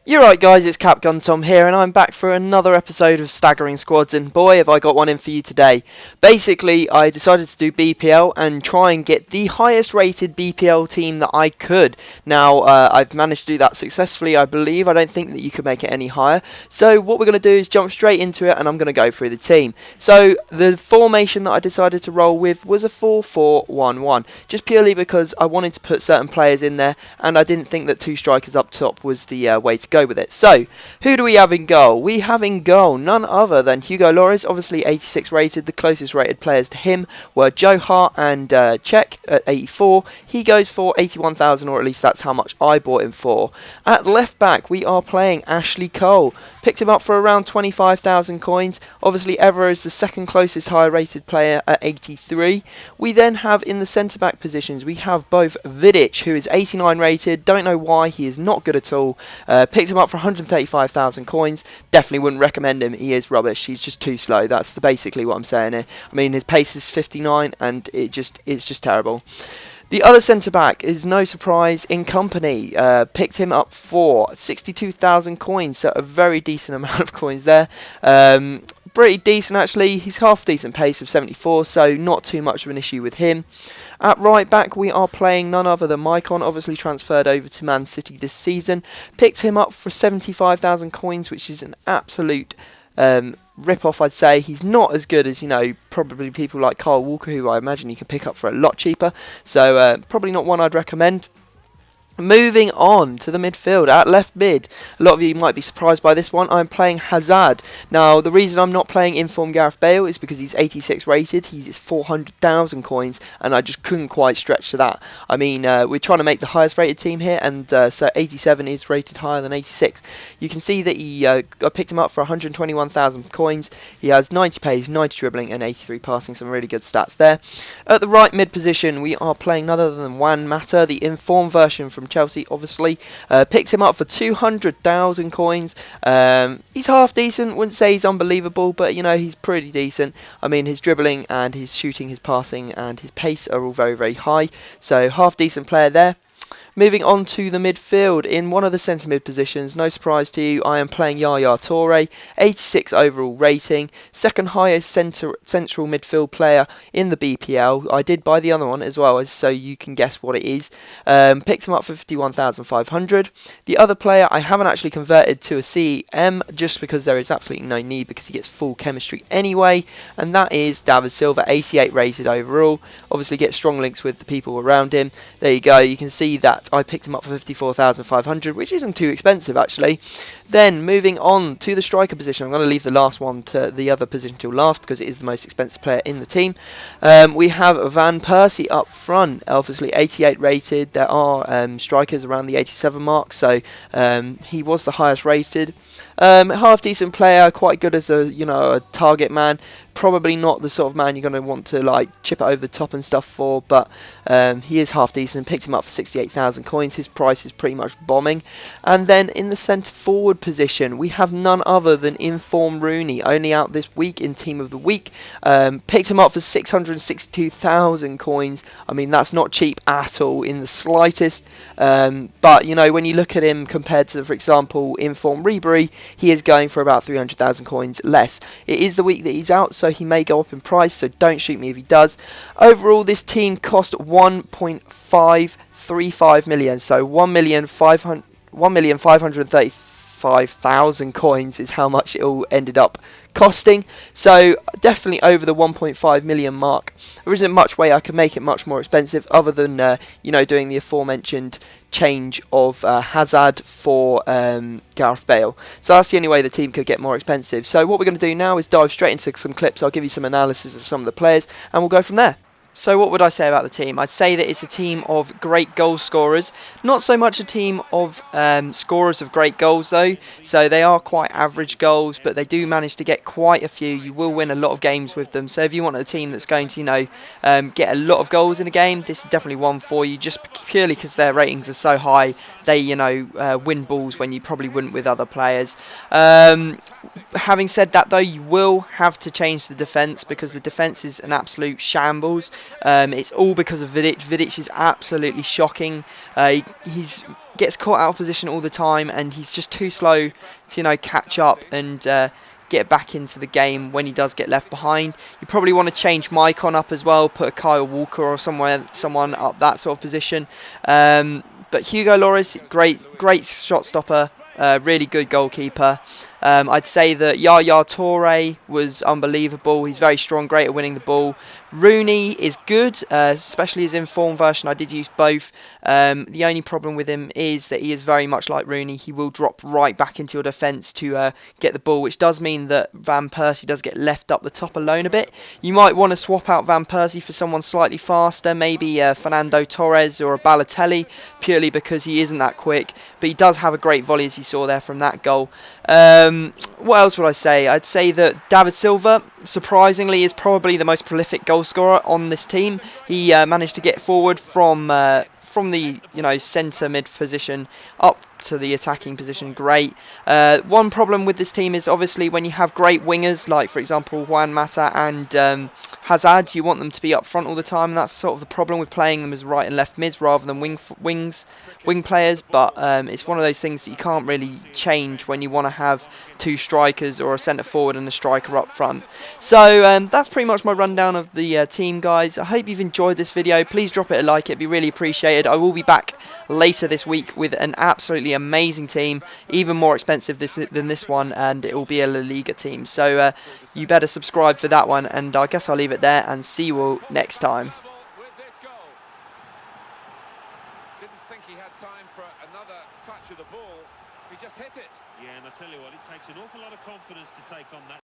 You're right guys, it's Capgun Tom here and I'm back for another episode of Staggering Squads, and boy have I got one in for you today. Basically, I decided to do BPL and try and get the highest rated BPL team that I could. Now, I've managed to do that successfully, I believe. I don't think that you could make it any higher. So what we're going to do is jump straight into it and I'm going to go through the team. So the formation that I decided to roll with was a 4-4-1-1, just purely because I wanted to put certain players in there and I didn't think that two strikers up top was the way to go with it. So, who do we have in goal? We have in goal none other than Hugo Lloris, obviously 86 rated. The closest rated players to him were Joe Hart and Czech at 84. He goes for 81,000, or at least that's how much I bought him for. At left back, we are playing Ashley Cole. Picked him up for around 25,000 coins. Obviously, Ever is the second closest higher rated player at 83. We then have in the centre back positions, we have both Vidic, who is 89 rated. Don't know why, he is not good at all. Picked him up for 135,000 coins. Definitely wouldn't recommend him. He is rubbish. He's just too slow. That's basically what I'm saying here. I mean, his pace is 59 and it's just terrible. The other centre-back is no surprise in company. Picked him up for 62,000 coins, so a very decent amount of coins there. Pretty decent actually. He's half decent pace of 74, so not too much of an issue with him. At right back, we are playing none other than Maicon, obviously transferred over to Man City this season. Picked him up for 75,000 coins, which is an absolute rip-off, I'd say. He's not as good as, probably people like Kyle Walker, who I imagine you can pick up for a lot cheaper. So, probably not one I'd recommend. Moving on to the midfield, at left mid, a lot of you might be surprised by this one. I'm playing Hazard. Now, the reason I'm not playing informed Gareth Bale is because he's 86 rated. He's 400,000 coins, and I just couldn't quite stretch to that. I mean, we're trying to make the highest rated team here, and so 87 is rated higher than 86. You can see that I picked him up for 121,000 coins. He has 90 pace, 90 dribbling, and 83 passing. Some really good stats there. At the right mid position, we are playing none other than Juan Mata, the informed version from Chelsea, obviously. Picked him up for 200,000 coins. He's half decent. Wouldn't say he's unbelievable, but he's pretty decent. I mean, his dribbling and his shooting, his passing and his pace are all very, very high. So half decent player there. Moving on to the midfield, in one of the centre mid positions, no surprise to you, I am playing Yaya Toure, 86 overall rating, second highest central midfield player in the BPL. I did buy the other one as well, so you can guess what it is. Picked him up for 51,500. The other player I haven't actually converted to a CM, just because there is absolutely no need, because he gets full chemistry anyway, and that is David Silva, 88 rated overall. Obviously gets strong links with the people around him. There you go, you can see that I picked him up for 54,500, which isn't too expensive actually. Then moving on to the striker position, I'm going to leave the last one to the other position till last because it is the most expensive player in the team. We have Van Persie up front, obviously 88 rated. There are strikers around the 87 mark, so he was the highest rated. Half decent player, quite good as a target man. Probably not the sort of man you're going to want to chip it over the top and stuff for, but he is half decent. Picked him up for 68,000 coins. His price is pretty much bombing. And then in the centre forward position, we have none other than informed Rooney, only out this week in Team of the Week. Picked him up for 662,000 coins. I mean, that's not cheap at all in the slightest. But when you look at him compared to, for example, informed Ribery, he is going for about 300,000 coins less. It is the week that he's out, so he may go up in price, so don't shoot me if he does. Overall, this team cost 1.535 million, so 1,535,000 coins is how much it all ended up costing. So definitely over the 1.5 million mark. There isn't much way I can make it much more expensive other than doing the aforementioned change of Hazard for Gareth Bale. So that's the only way the team could get more expensive. So what we're going to do now is dive straight into some clips. I'll give you some analysis of some of the players and we'll go from there. So what would I say about the team? I'd say that it's a team of great goal scorers. Not so much a team of scorers of great goals though. So they are quite average goals, but they do manage to get quite a few. You will win a lot of games with them. So if you want a team that's going to, get a lot of goals in a game, this is definitely one for you. Just purely because their ratings are so high, they, win balls when you probably wouldn't with other players. Having said that though, you will have to change the defence because the defence is an absolute shambles. It's all because of Vidic. Vidic is absolutely shocking. He's gets caught out of position all the time, and he's just too slow to catch up and get back into the game when he does get left behind. You probably want to change Maicon up as well, put a Kyle Walker or someone up that sort of position. But Hugo Lloris, great shot stopper, really good goalkeeper. I'd say that Yaya Toure was unbelievable. He's very strong, great at winning the ball. Rooney is good, especially his informed version. I did use both. The only problem with him is that he is very much like Rooney. He will drop right back into your defence to get the ball, which does mean that Van Persie does get left up the top alone a bit. You might want to swap out Van Persie for someone slightly faster, maybe Fernando Torres or a Balotelli, purely because he isn't that quick. But he does have a great volley, as you saw there from that goal. What else would I say? I'd say that David Silva, surprisingly, is probably the most prolific goal scorer on this team. He managed to get forward from the centre mid position up to the attacking position. Great. One problem with this team is obviously when you have great wingers, like for example Juan Mata and Hazard, you want them to be up front all the time, and that's sort of the problem with playing them as right and left mids rather than wing players. But it's one of those things that you can't really change when you want to have two strikers or a centre forward and a striker up front. So that's pretty much my rundown of the team, guys. I hope you've enjoyed this video. Please drop it a like, it'd be really appreciated. I will be back later this week with an absolutely amazing team, even more expensive than this one, and it will be a La Liga team. So you better subscribe for that one, and I guess I'll leave it there and see you all next time. Didn't think he had time for another touch of the ball. He just hit it. Yeah, and I tell you what, it takes an awful lot of confidence to take on that.